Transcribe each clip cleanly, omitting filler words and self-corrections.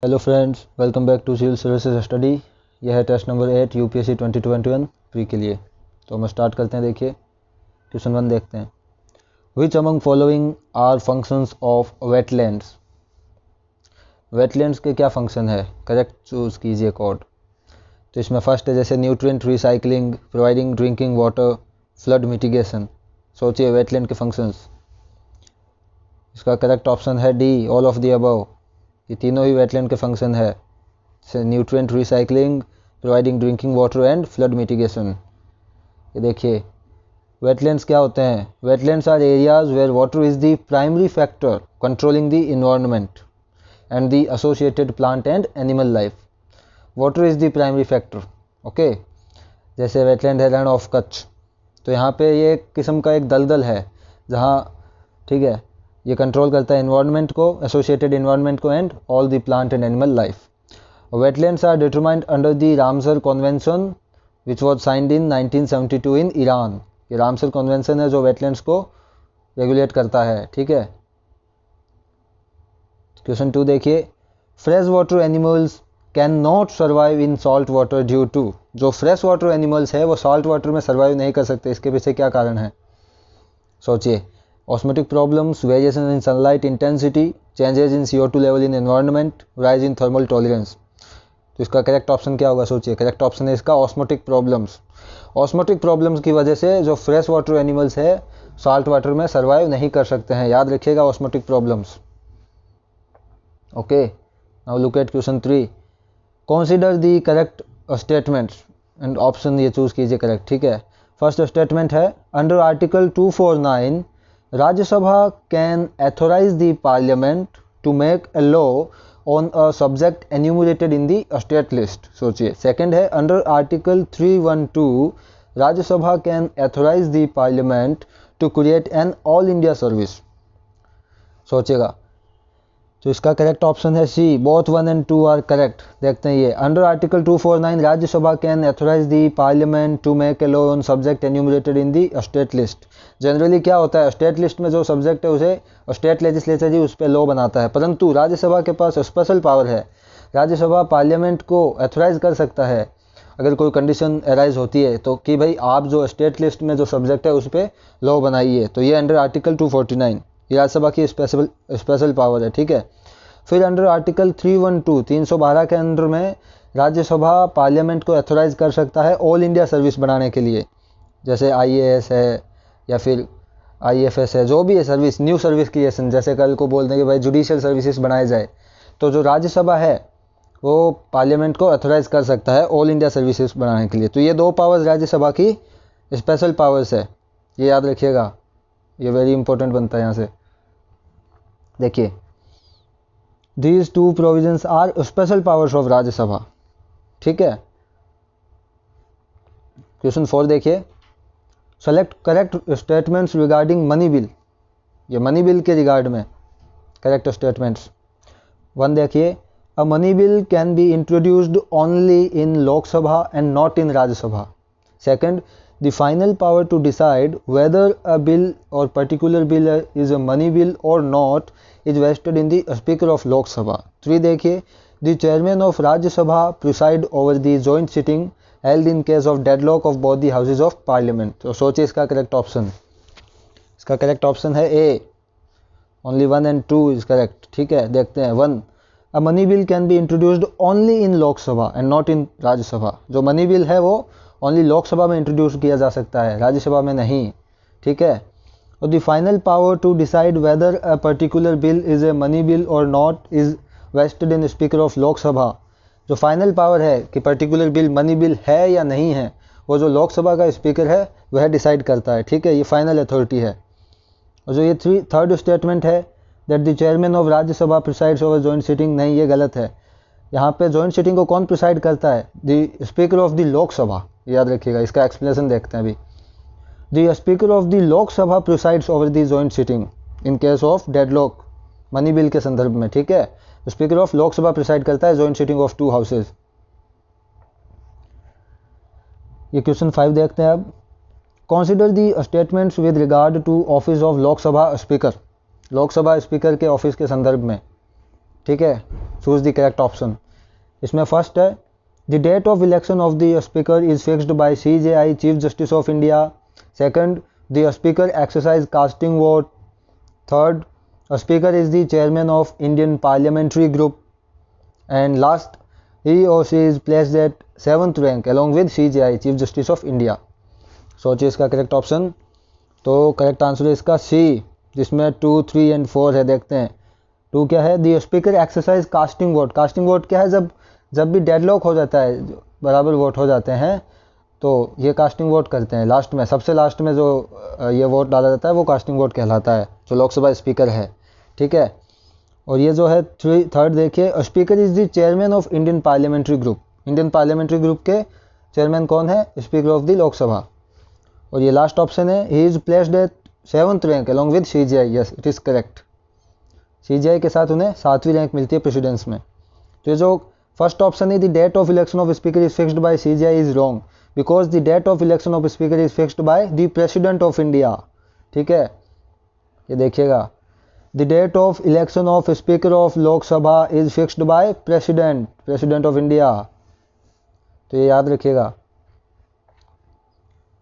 Hello friends, welcome back to civil services study. यह है test number 8 UPSC 2021 pre के लिए। तो हम स्टार्ट करते हैं। देखिए क्वेश्चन 1 देखते हैं। Which among following are functions of wetlands. Wetlands के क्या फंक्शन है, करेक्ट चूज़ कीजिए कोड। तो इसमें फर्स्ट है जैसे nutrient recycling, providing drinking water, flood mitigation. सोचिए वेटलैंड के फंक्शंस। इसका करेक्ट ऑप्शन है D, all of the above. ये तीनों ही वेटलैंड के फंक्शन है, nutrient recycling, providing drinking water and flood mitigation. ये देखिए वेटलैंड्स क्या होते हैं। Wetlands are areas where water is the primary factor controlling the environment and the associated plant and animal life. Water is the primary factor. Okay, जैसे wetland है रण of Kutch, तो यहाँ पे ये एक किस्म का एक दलदल है जहाँ, ठीक है, ये कंट्रोल करता है इन्वायरमेंट को, एसोसिएटेड इन्वायरमेंट को and all the plant and animal life. Wetlands are determined under the Ramsar convention which was signed in 1972 in Iran. ये रामसर कन्वेंशन है जो वेटलैंड्स को रेगुलेट करता है। ठीक है, क्वेश्चन 2 देखिए। Fresh water animals can not survive in salt water due to. जो फ्रेश वाटर एनिमल्स है वो सॉल्ट वाटर में सर्वाइव नहीं कर सकते, इसके पीछे क्या कारण है सोचिए। Osmotic problems, variation in sunlight intensity, changes in CO2 level in environment, rise in thermal tolerance. तो इसका करेक्ट ऑप्शन क्या होगा सोचिए। करेक्ट ऑप्शन है इसका ऑस्मोटिक प्रॉब्लम्स। ऑस्मोटिक प्रॉब्लम्स की वजह से जो फ्रेश वाटर एनिमल्स है सॉल्ट वाटर में सर्वाइव नहीं कर सकते हैं, याद रखिएगा osmotic problems. Okay, now look at question 3। Consider the correct statements and option ये चूज कीजिए करेक्ट। ठीक है, फर्स्ट स्टेटमेंट है under article 249 Rajya Sabha can authorise the parliament to make a law on a subject enumerated in the state list. सोचिए। Second है under article 312 Rajya Sabha can authorise the parliament to create an all India service. सोचिएगा। तो इसका correct option है C, both 1 and 2 are correct. देखते हैं ये under article 249 Rajya Sabha can authorise the parliament to make a law on subject enumerated in the state list. Generally क्या होता है, स्टेट लिस्ट में जो सब्जेक्ट है उसे स्टेट लेजिस्लेचर ही उस पर लॉ बनाता है, परंतु राज्यसभा के पास स्पेशल पावर है। राज्यसभा पार्लियामेंट को एथोराइज कर सकता है अगर कोई कंडीशन अराइज होती है तो कि भाई आप जो स्टेट लिस्ट में जो सब्जेक्ट है उस पर लॉ बनाइए। तो ये अंडर आर्टिकल 249 ये राज्यसभा की स्पेशल पावर है। ठीक है, फिर अंडर आर्टिकल 312 312 के अंडर में राज्यसभा पार्लियामेंट को एथोराइज कर सकता है ऑल इंडिया सर्विस बनाने के लिए, जैसे IAS है या फिर IFS है, जो भी है सर्विस, न्यू सर्विस क्रिएशन। जैसे कल को बोल दें कि भाई जुडिशियल सर्विसेज बनाए जाए, तो जो राज्यसभा है वो पार्लियामेंट को एथोराइज कर सकता है ऑल इंडिया सर्विसेज बनाने के लिए। तो ये दो पावर्स राज्यसभा की स्पेशल पावर्स है, ये याद रखिएगा, ये वेरी इंपॉर्टेंट बनता है यहाँ से। देखिए These two provisions are special powers of Rajya Sabha. ठीक है, क्वेश्चन 4 देखिए। Select correct statements regarding money bill. ये मनी बिल के रिगार्ड में करेक्ट स्टेटमेंट्स। 1 देखिए, a money bill can be introduced only in Lok Sabha and not in Rajya Sabha. Second, the final power to decide whether a bill or particular bill is a money bill or not is vested in the Speaker of Lok Sabha. 3 देखिए, the chairman of Rajya Sabha preside over the joint sitting held in case of deadlock of both the houses of parliament. तो सोचिए इसका correct option. इसका correct option है ए, only 1 and 2 is correct. ठीक है, देखते हैं 1, a money bill can be introduced only in Lok Sabha and not in Rajya Sabha। जो मनी बिल है वो ओनली लोकसभा में इंट्रोड्यूस किया जा सकता है, राज्यसभा में नहीं। ठीक है, और the final power to decide whether a particular bill is a money bill और not is vested in speaker of Lok Sabha. जो फाइनल पावर है कि पर्टिकुलर बिल मनी बिल है या नहीं है, वो जो लोकसभा का स्पीकर है वह डिसाइड करता है। ठीक है, ये फाइनल अथॉरिटी है। और जो ये थर्ड स्टेटमेंट है that the chairman of Rajya Sabha presides over joint sitting, नहीं, ये गलत है। यहाँ पे जॉइंट सिटिंग को कौन प्रिसाइड करता है, the speaker of the Lok Sabha, याद रखिएगा। इसका एक्सप्लेनेशन देखते हैं अभी। The speaker of the Lok Sabha presides over the joint sitting in case of deadlock, money bill के संदर्भ में। ठीक है, स्पीकर ऑफ लोकसभा प्रिसाइड करता है जॉइंट सिटिंग ऑफ 2 हाउसेज। ये क्वेश्चन 5 देखते हैं अब। Consider the statements with regard to office of Lok Sabha speaker. Lok Sabha speaker के ऑफिस के संदर्भ में। ठीक है, चूज द करेक्ट ऑप्शन। इसमें फर्स्ट है the date of election of the speaker is fixed by CJI chief justice of India. Second, the speaker exercise casting vote. Third, speaker is the chairman of Indian parliamentary group. And last, ही और she is placed at 7th rank along with CJI chief justice of India. सोचिए इसका correct option. तो correct answer है इसका सी, जिसमें 2, 3 and 4 है। देखते हैं 2 क्या है, the speaker exercise casting vote. Casting vote क्या है, जब भी डेडलॉक हो जाता है, बराबर वोट हो जाते हैं, तो ये कास्टिंग वोट करते हैं लास्ट में, सबसे लास्ट में जो ये वोट डाला जाता है वो कास्टिंग वोट कहलाता है, जो लोकसभा स्पीकर है, ठीक है। और ये जो है थर्ड देखिए, speaker is the chairman of Indian parliamentary group. Indian parliamentary group के चेयरमैन कौन है, स्पीकर ऑफ द लोकसभा। और ये लास्ट ऑप्शन है, he is placed at 7th rank along with CJI। Yes, it is correct. CJI के साथ उन्हें 7वीं rank मिलती है प्रेसिडेंस में। तो ये जो फर्स्ट ऑप्शन है, the date of election of speaker is fixed by CJI is wrong, because the date of election of speaker is fixed by the president of India. ठीक है, ये देखिएगा, the date of election of speaker of Lok Sabha is fixed by president of India. तो ये याद रखिएगा।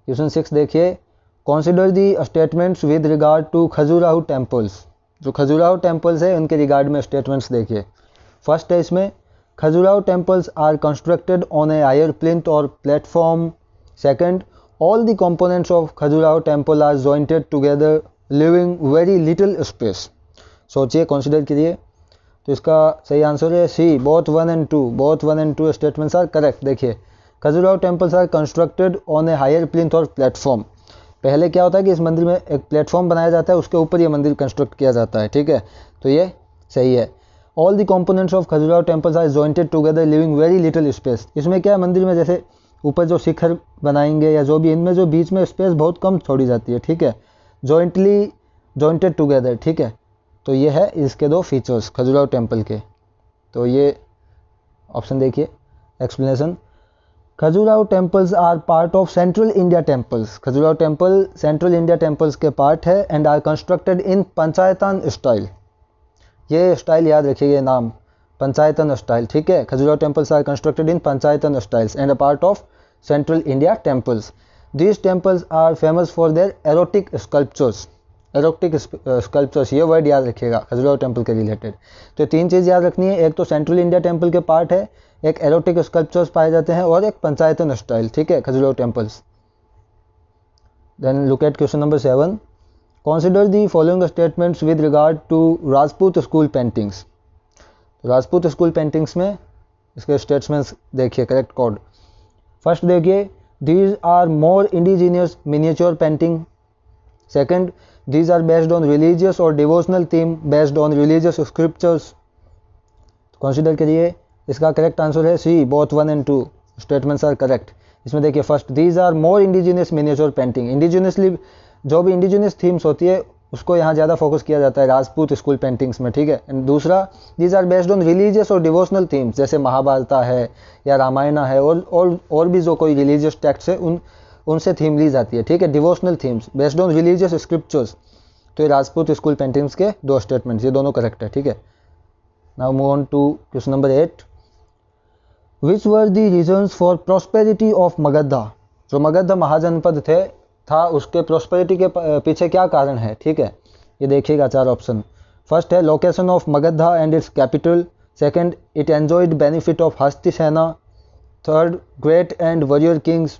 Question 6 देखिए, consider the statements with regard to Khajuraho temples. जो खजुराहो टेम्पल्स है उनके रिगार्ड में स्टेटमेंट्स देखिए। फर्स्ट है इसमें, Khajuraho temples are constructed on a higher plinth और platform. Second, all the components of Khajuraho temple are jointed together living very little space. सोचिए, consider करिए। तो इसका सही आंसर है C, both 1 and 2। Both 1 and 2 statements are correct. देखिए, Khajuraho temples are constructed on a higher plinth और platform. पहले क्या होता है कि इस मंदिर में एक प्लेटफॉर्म बनाया जाता है, उसके ऊपर ये मंदिर कंस्ट्रक्ट किया जाता है। ठीक है, तो ये सही है। All the components of Khajuraho temples are jointed together living very little space. इसमें क्या है, मंदिर में जैसे ऊपर जो शिखर बनाएंगे या जो भी, इनमें जो बीच में स्पेस बहुत कम छोड़ी जाती है। ठीक है, जॉइंटेड टुगेदर। ठीक है, तो ये है इसके 2 फीचर्स खजुराहो टेम्पल के। तो ये ऑप्शन देखिए, explanation, Khajuraho temples are part of central India temples. Khajuraho temple central India temples के पार्ट है and are constructed in panchayatan style. ये स्टाइल याद रखिए, नाम पंचायतन स्टाइल। ठीक है, Khajuraho temples are constructed in panchayatan styles and a part of central India temples. These temples are famous for their erotic sculptures. Erotic sculptures, ये word याद रखिएगा खजुराहो टेम्पल के रिलेटेड। तो 3 चीज़ याद रखनी है, एक तो सेंट्रल इंडिया टेम्पल के पार्ट है, एक एरोटिक स्कल्पचर्स पाए जाते हैं, और एक पंचायतन स्टाइल। ठीक है, Khajuraho temples. Then look at question number 7, consider the following statements with regard to Rajput school paintings. Rajput school paintings में इसके स्टेटमेंट्स देखिए, करेक्ट कोड। फर्स्ट देखिए, these are more indigenous miniature painting. Second, these are based on religious or devotional theme based on religious scriptures। Consider करिए, इसका correct answer है C, both 1 and 2 statements are correct. इसमें देखिए, first, these are more indigenous miniature painting। Indigenously जो भी indigenous themes होती है उसको यहाँ ज़्यादा फोकस किया जाता है राजपूत स्कूल पेंटिंग्स में। ठीक है, एंड दूसरा, these are based on religious और डिवोशनल थीम्स, जैसे महाभारता है या रामायणा है, और भी जो कोई रिलीजियस टेक्स्ट है उनसे थीम ली जाती है। ठीक है, devotional themes based on religious scriptures. तो ये राजपूत स्कूल पेंटिंग्स के 2 स्टेटमेंट्स, ये दोनों करेक्ट है। ठीक है, now move on to question number 8, which were the reasons for prosperity of Magadha. जो मगधा महाजनपद था उसके प्रॉस्पेरिटी के पीछे क्या कारण है। ठीक है, ये देखिएगा 4 ऑप्शन। फर्स्ट है, location of Magadha and it's capital. Second, it enjoyed benefit of हस्ती सेना। Third, great and warrior Kings.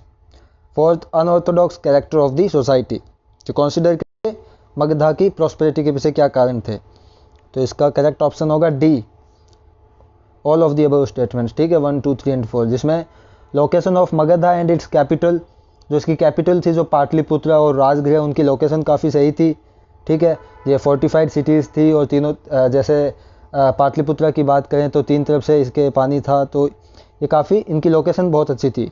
Fourth, unorthodox character of the society. तो कंसिडर करिए मगधा की प्रॉस्पेरिटी के पीछे क्या कारण थे। तो इसका करेक्ट ऑप्शन होगा D, all of the above statements. ठीक है, 1, 2, 3 एंड 4, जिसमें location of Magadha and it's capital, जो इसकी कैपिटल थी, जो पाटलिपुत्र और राजगृह, उनकी लोकेशन काफ़ी सही थी। ठीक है, ये फोर्टिफाइड सिटीज़ थी, और तीनों जैसे पाटलिपुत्र की बात करें तो 3 तरफ से इसके पानी था, तो ये काफ़ी इनकी लोकेशन बहुत अच्छी थी।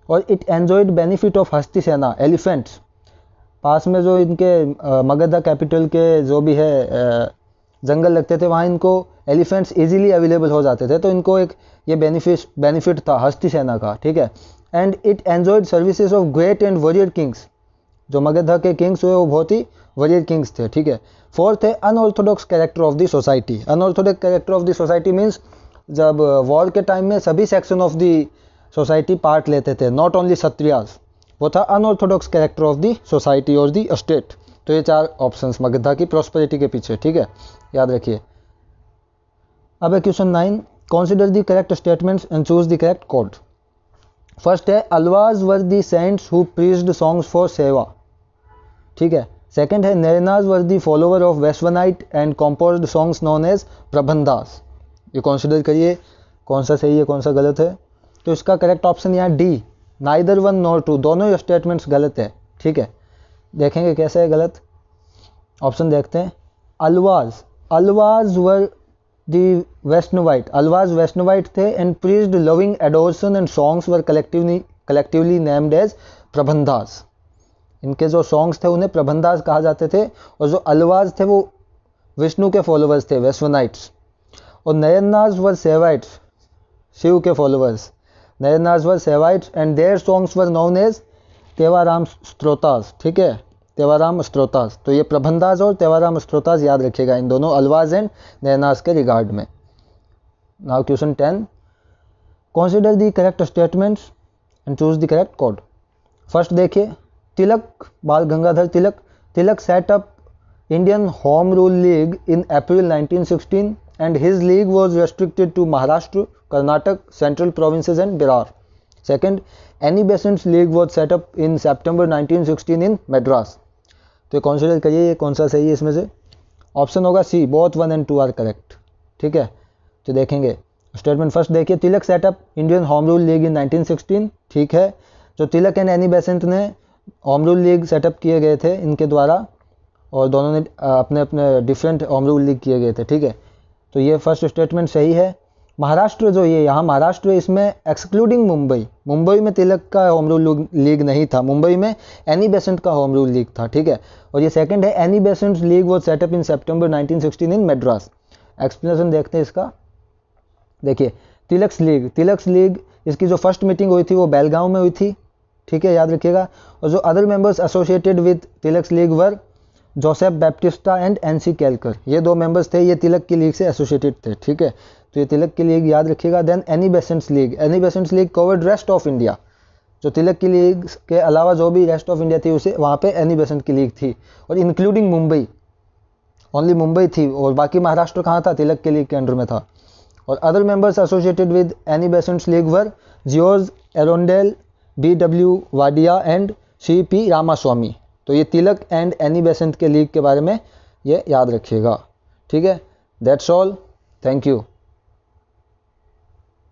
और इट एन्जॉयड बेनिफिट ऑफ हस्ती सेना, एलिफेंट्स। पास में जो इनके मगधा कैपिटल के जो भी है जंगल लगते थे, वहाँ इनको एलिफेंट्स इजीली अवेलेबल हो जाते थे, तो इनको एक ये बेनिफिट था हस्ती सेना का। ठीक है, and it enjoyed services of great and warrior Kings. जो मगध के किंग्स हुए वो बहुत ही वरीयर किंग्स थे, ठीक है। फोर्थ है unorthodox character of the society. Unorthodox character of the society means जब वॉर के टाइम में सभी section of the society part लेते थे, नॉट ओनली क्षत्रियास, वो था unorthodox character of the society और द स्टेट। तो ये 4 ऑप्शंस मगधा की प्रॉस्पेरिटी के पीछे, ठीक है, याद रखिए। अब है question 9, consider the correct statements and choose the correct code. First है Alvars were the saints who preached songs for Shiva, ठीक है। सेकंड है Nayanars were the follower of Vaishnavite and composed songs known as Prabandhas. ये कंसीडर करिए कौन सा सही है कौन सा गलत है। तो इसका करेक्ट ऑप्शन यहाँ डी, नाइदर 1 नॉर 2, दोनों ही स्टेटमेंट्स गलत है, ठीक है। देखेंगे कैसे है गलत, ऑप्शन देखते हैं। अलवाज वर द वैष्णवाइट, अलवाज वैष्णवाइट थे and preached loving adoration and songs were collectively named as Prabandhas. इनके जो सॉन्ग्स थे उन्हें प्रबंधास कहा जाते थे, और जो अलवाज थे वो विष्णु के फॉलोवर्स थे, वैश्वनाइट्स। और नयनाज वर सेवाइट्स, शिव के followers, Nayanars were Shaivites and their songs were known as Tevaram stotras, ठीक है, तेवाराम स्त्रोतास। तो ये प्रबंधास और तेवाराम स्त्रोतास याद रखिएगा इन दोनों अलवाज एंड नयनाज के रिगार्ड में। Now question 10, consider the correct statements and choose the correct code. First देखिए, Tilak, Bal Gangadhar Tilak set up Indian home rule league in April 1916 and his league was restricted to Maharashtra, Karnataka, Central Provinces and Berar. Second, Annie Besant's league was set up in September 1916 in Madras. तो consider करिए ये कौन सा सही है इसमें से। Option होगा C, both 1 and 2 are correct, ठीक है। तो देखेंगे स्टेटमेंट फर्स्ट देखिए, Tilak set up Indian home rule league in 1916, ठीक है। जो तिलक एंड एनी बेसेंट ने होम रूल लीग सेटअप किए गए थे इनके द्वारा, और दोनों ने अपने अपने डिफरेंट होम रूल लीग किए गए थे, ठीक है। तो ये फर्स्ट स्टेटमेंट सही है। महाराष्ट्र जो ये यहाँ महाराष्ट्र इसमें एक्सक्लूडिंग मुंबई में तिलक का होम रूल लीग नहीं था, मुंबई में एनी बेसेंट का होम रूल लीग था, ठीक है। और ये सेकंड है Annie Besant league was setup in September 1916 in Madras. Explanation देखते हैं इसका। देखिए तिलक्स लीग इसकी जो फर्स्ट मीटिंग हुई थी वो बेलगांव में हुई थी, ठीक है, याद रखिएगा। और जो other members associated with Tilak's league were Joseph Baptista and NC Kelkar, ये 2 मेंबर्स थे, ये तिलक की लीग से एसोसिएटेड थे, ठीक है। तो ये तिलक की लीग याद रखिएगा। Then Annie Besant's league covered rest of India, जो तिलक की लीग के अलावा जो भी रेस्ट ऑफ इंडिया थी उसे वहाँ पे एनी बेसेंट की लीग थी, और इंक्लूडिंग मुंबई, ओनली मुंबई थी, और बाकी महाराष्ट्र कहाँ था, तिलक की लीग के अंडर में था। और other members associated with Annie Besant's league were George Arundale, BW Wadia and CP Ramaswamy. तो ये तिलक एंड एनी बेसेंट के लीग के बारे में ये याद रखिएगा, ठीक है। That's all, thank you.